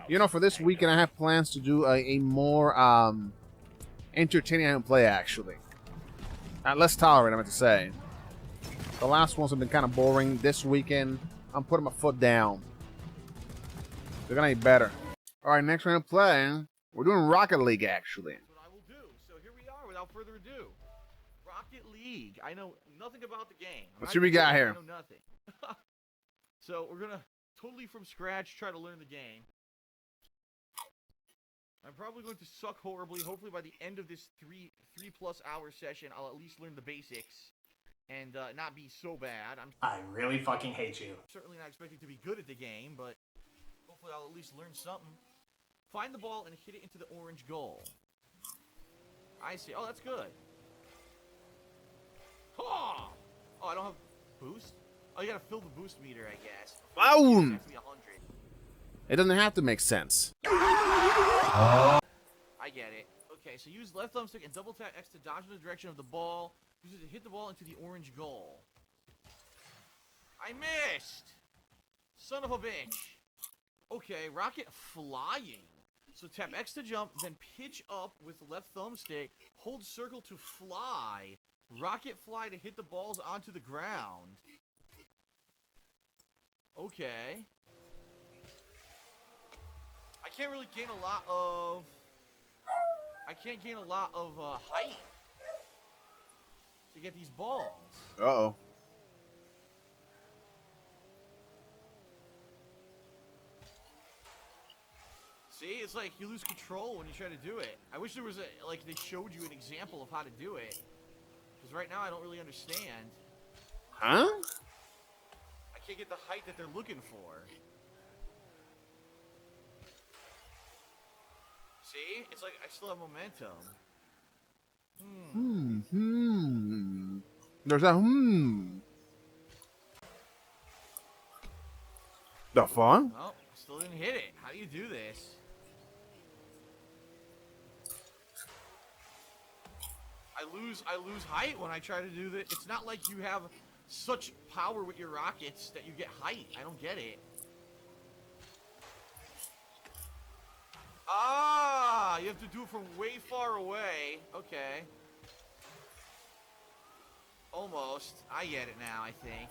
You know, for this weekend, I have plans to do a more entertaining play, actually. Less tolerant, I meant to say. The last ones have been kind of boring. This weekend, I'm putting my foot down. They're gonna be better. All right, next round of play. We're doing Rocket League, actually. That's what I will do. So here we are, without further ado. Rocket League. I know nothing about the game. Let's see what we got here. I know nothing. So we're gonna totally from scratch try to learn the game. I'm probably going to suck horribly. Hopefully by the end of this three-plus hour session, I'll at least learn the basics and not be so bad. I really fucking hate you. Certainly not expecting to be good at the game, but hopefully I'll at least learn something. Find the ball and hit it into the orange goal. I see. Oh, that's good. Oh, I don't have boost? Oh, you gotta fill the boost meter, I guess. Boom! It has to be 100. It doesn't have to make sense. I get it. Okay, so use left thumbstick and double tap X to dodge in the direction of the ball. Use it to hit the ball into the orange goal. I missed! Son of a bitch. Okay, rocket flying. So tap X to jump, then pitch up with left thumbstick. Hold circle to fly. Rocket fly to hit the balls onto the ground. Okay. I can't really gain a lot of... height to get these balls. Uh-oh. See, it's like you lose control when you try to do it. I wish there was like they showed you an example of how to do it. Because right now I don't really understand. Huh? I can't get the height that they're looking for. See? It's like I still have momentum. There's a The fun? Oh, still didn't hit it. How do you do this? I lose height when I try to do this. It's not like you have such power with your rockets that you get height. I don't get it. Ah, you have to do it from way far away. Okay. Almost. I get it now, I think.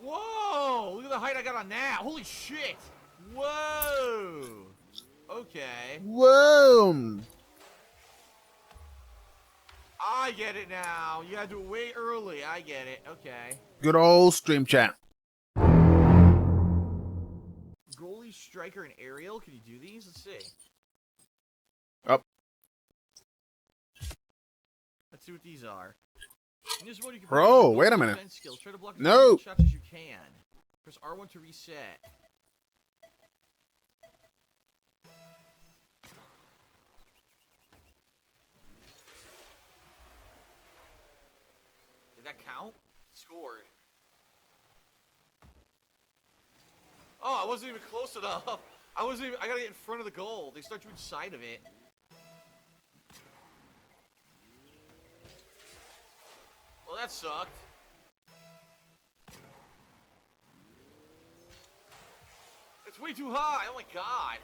Whoa! Look at the height I got on that. Holy shit! Whoa! Okay. Whoa! I get it now. You gotta do it way early. I get it. Okay. Good old stream chat. Goalie, striker, and aerial. Can you do these? Let's see. Up. Let's see what these are. In this one, you can Bro, wait a minute. skills. Try to block as No. many shots as you can. Press R1 to reset. Did that count? Scored. Oh, I wasn't even close enough. I gotta get in front of the goal. They start you inside of it. Well, that sucked. It's way too high. Oh my god.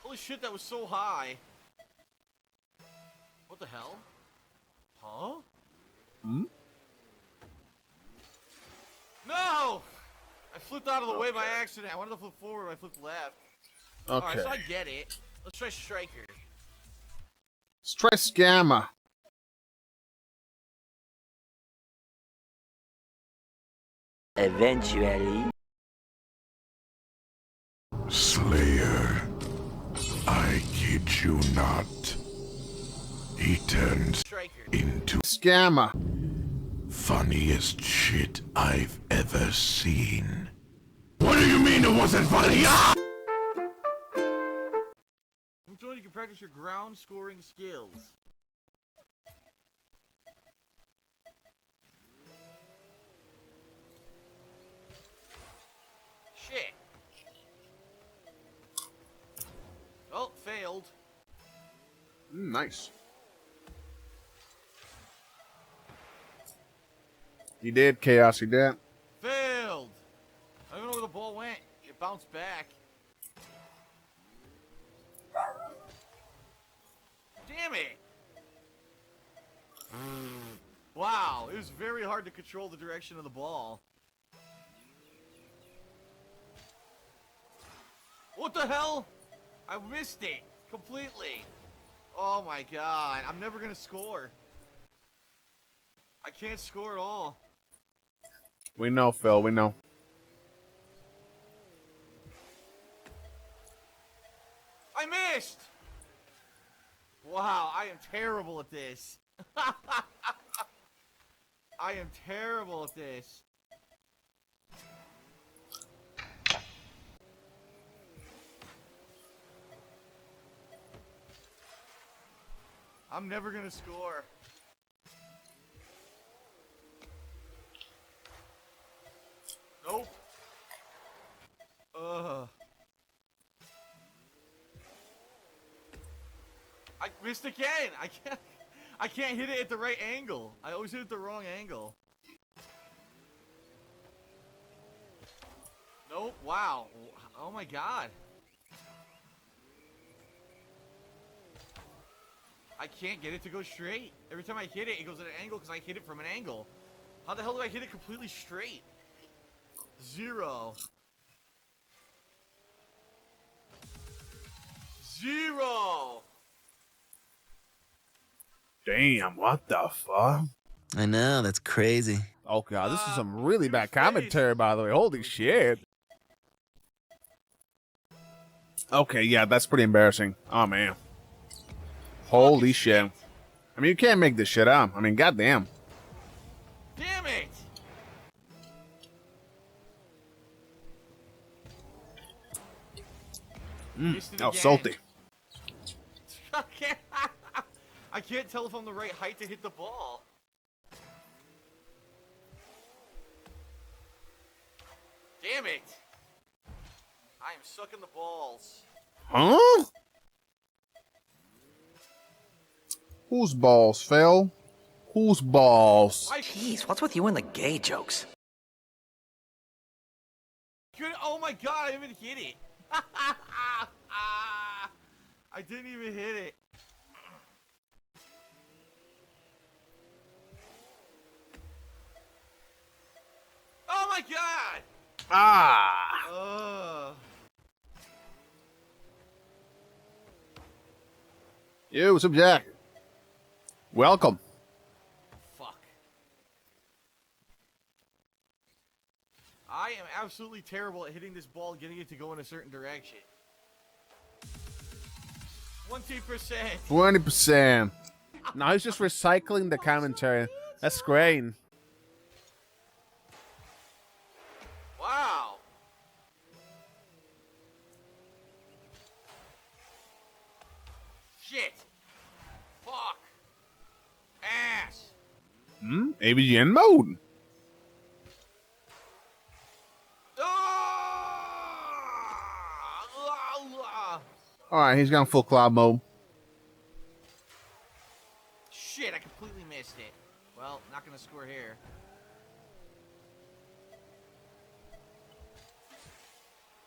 Holy shit, that was so high. What the hell? Huh? Hmm? No! I flipped out of the way by accident. I wanted to flip forward, but I flipped left. Okay. Alright, so I get it. Let's try striker. Let's try Scammer. Eventually. Slayer, I kid you not. He turns Striker. into Scammer. funniest shit I've ever seen. What do you mean it wasn't funny? Ah! Which one you can practice your ground scoring skills? Shit. Oh, failed. Nice. You did, Chaos. You did. Failed. I don't know where the ball went. bounce back. Damn it! Wow, it was very hard to control the direction of the ball. What the hell? I missed it completely. Oh my god, I'm never gonna score. I can't score at all. We know, Phil, we know. I missed! Wow, I am terrible at this. I am terrible at this. I'm never gonna score. Nope. Ugh. I missed again. I can't hit it at the right angle. I always hit it at the wrong angle. Nope. Wow. Oh my god. I can't get it to go straight. Every time I hit it, it goes at an angle because I hit it from an angle. How the hell do I hit it completely straight? 0. 0. Damn, what the fuck? I know, that's crazy. Oh god, this is some really bad commentary, by the way. Holy shit. Okay, yeah, that's pretty embarrassing. Oh man. Holy shit. I mean, you can't make this shit up. I mean, goddamn. Damn it! Oh, salty. I can't tell if I'm the right height to hit the ball. Damn it! I am sucking the balls. Huh? Whose balls, Phil? Whose balls? Jeez, what's with you and the gay jokes? Oh my god, I didn't even hit it. I didn't even hit it. Oh my god! Ah! You, what's up, Jack? Welcome. Fuck. I am absolutely terrible at hitting this ball and getting it to go in a certain direction. 20%. 20%. Now he's just recycling the commentary. That's great. Wow. Shit. Fuck. Ass. AVGN mode. Alright, he's gone full cloud mode. Shit, I completely missed it. Well, not gonna score here.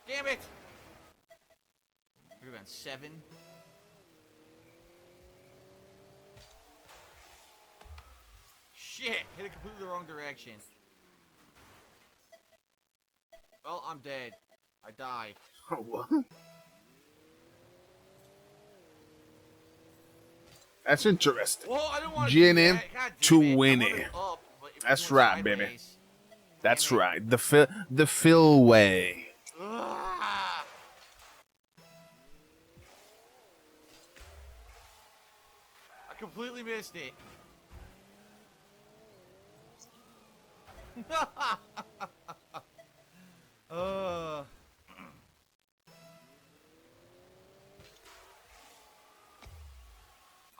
Damn it! Could have been 7. Shit, hit it completely the wrong direction. Well, I'm dead. I died. Oh, what? That's interesting. Well, I don't want GNM to win it. That's right, baby. Sideways. That's right. The Phil way. Ah. I completely missed it.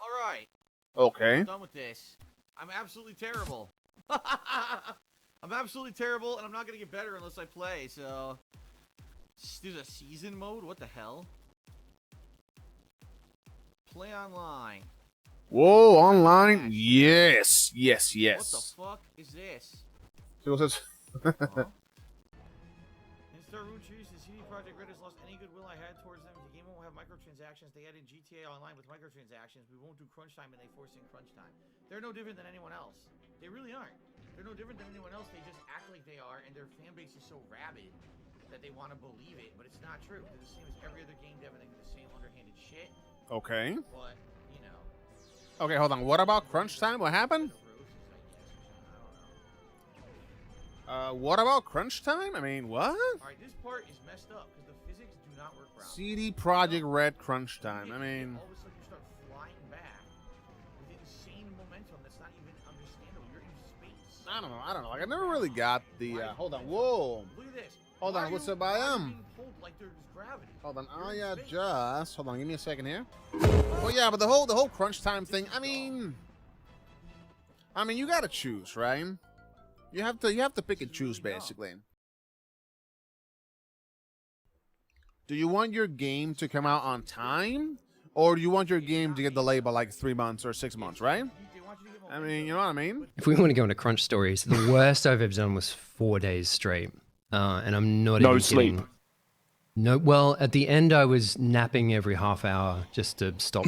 Alright. Okay. I'm done with this. I'm absolutely terrible. I'm absolutely terrible, and I'm not going to get better unless I play, so... There's a season mode? What the hell? Play online. Whoa, online? Yes. Yes, What yes. the fuck is this? See what's this? Huh? Instar root trees, the CD Projekt Red has lost any goodwill I had towards them. The game won't have microtransactions. They added GTA Online with microtransactions. We won't do crunch time, and they force in crunch time. They're no different than anyone else. They really aren't. They're no different than anyone else. They just act like they are, and their fan base is so rabid that they want to believe it, but it's not true. They're the same as every other game dev, and they do the same underhanded shit. Okay. But, you know. Okay, hold on. What about crunch time? What happened? What about crunch time? I mean, what? Alright, this part is messed up because the physics do not work well. CD Projekt Red crunch time. I mean, all of a sudden you start flying back with insane momentum that's not even understandable. You're in space. I don't know. Like, I never really got the, hold on. Whoa. Look at this. Hold on. What's up, I am? Like there's gravity. Hold on. Hold on. Give me a second here. Well, yeah, but the whole crunch time thing, I mean, you gotta choose, right? You have to pick and choose, basically. Do you want your game to come out on time, or do you want your game to get delayed by like 3 months or 6 months, right? I mean, you know what I mean? If we want to go into crunch stories, the worst I've ever done was 4 days straight, and I'm not No even sleep. kidding. No, well, at the end I was napping every half hour just to stop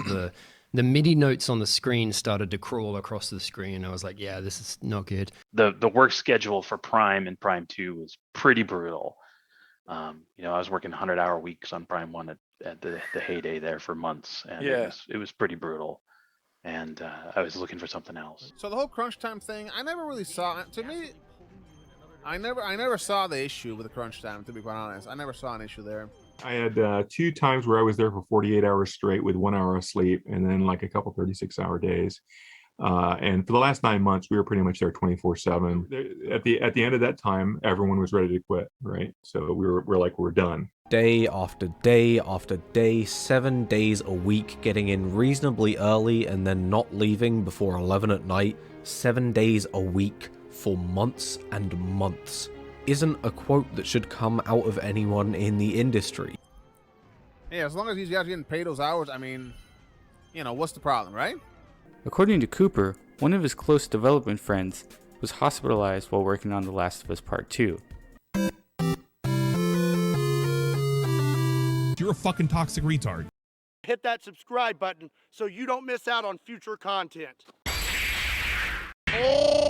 the MIDI notes on the screen started to crawl across the screen. I was like, yeah, this is not good. The work schedule for Prime and Prime 2 was pretty brutal. I was working 100-hour weeks on Prime 1 at the heyday there for months, and it was pretty brutal. And I was looking for something else. So the whole crunch time thing, I never really saw it. To me, I never saw the issue with the crunch time, to be quite honest. I never saw an issue there. I had 2 times where I was there for 48 hours straight with 1 hour of sleep, and then like a couple 36-hour days. And for the last 9 months, we were pretty much there 24/7. At the end of that time, everyone was ready to quit, right? So we're done. Day after day after day, 7 days a week, getting in reasonably early and then not leaving before 11 at night. 7 days a week for months and months isn't a quote that should come out of anyone in the industry. Yeah, as long as these guys are getting paid those hours, I mean, what's the problem, right? According to Cooper, one of his close development friends was hospitalized while working on The Last of Us Part 2. You're a fucking toxic retard. Hit that subscribe button so you don't miss out on future content. Oh!